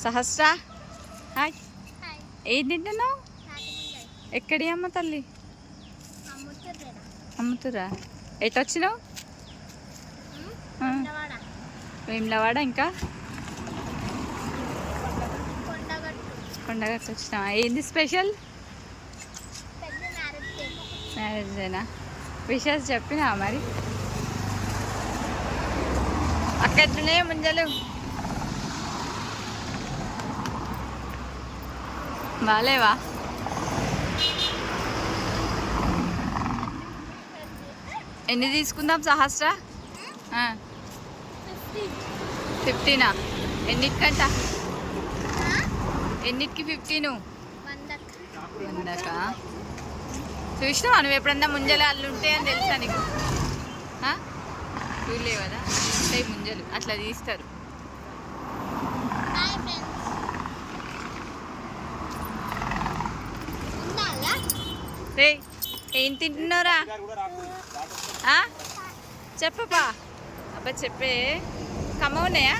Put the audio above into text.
సహస్ర hi. ఏం తింటున్నావు? ఎక్కడి అమ్మ తల్లి? అమ్ముతురా. ఎటొచ్చినావు? వేములవాడ. ఇంకా కొండగట్టు వచ్చినావా? ఏంది స్పెషల్? మ్యారేజేనా? విషయాలు చెప్పినా మరి? అక్కడున్నాయో ముంజలు? బాలేవా? ఎన్ని తీసుకుందాం సహస్ర? 15. ఎన్నిటికంట? ఎన్నిటికి 15? 100కా? చూసినావా నువ్వు ఎప్పుడన్నా ముంజలు అల్లు ఉంటాయని తెలుసా నీకు? చూడలేవు కదా, ఉంటాయి ముంజలు, అట్లా తీస్తారు. రే ఏం తింటున్నారా? చెప్పపా. అబ్బా చెప్పే. కమ్మ ఉన్నాయా?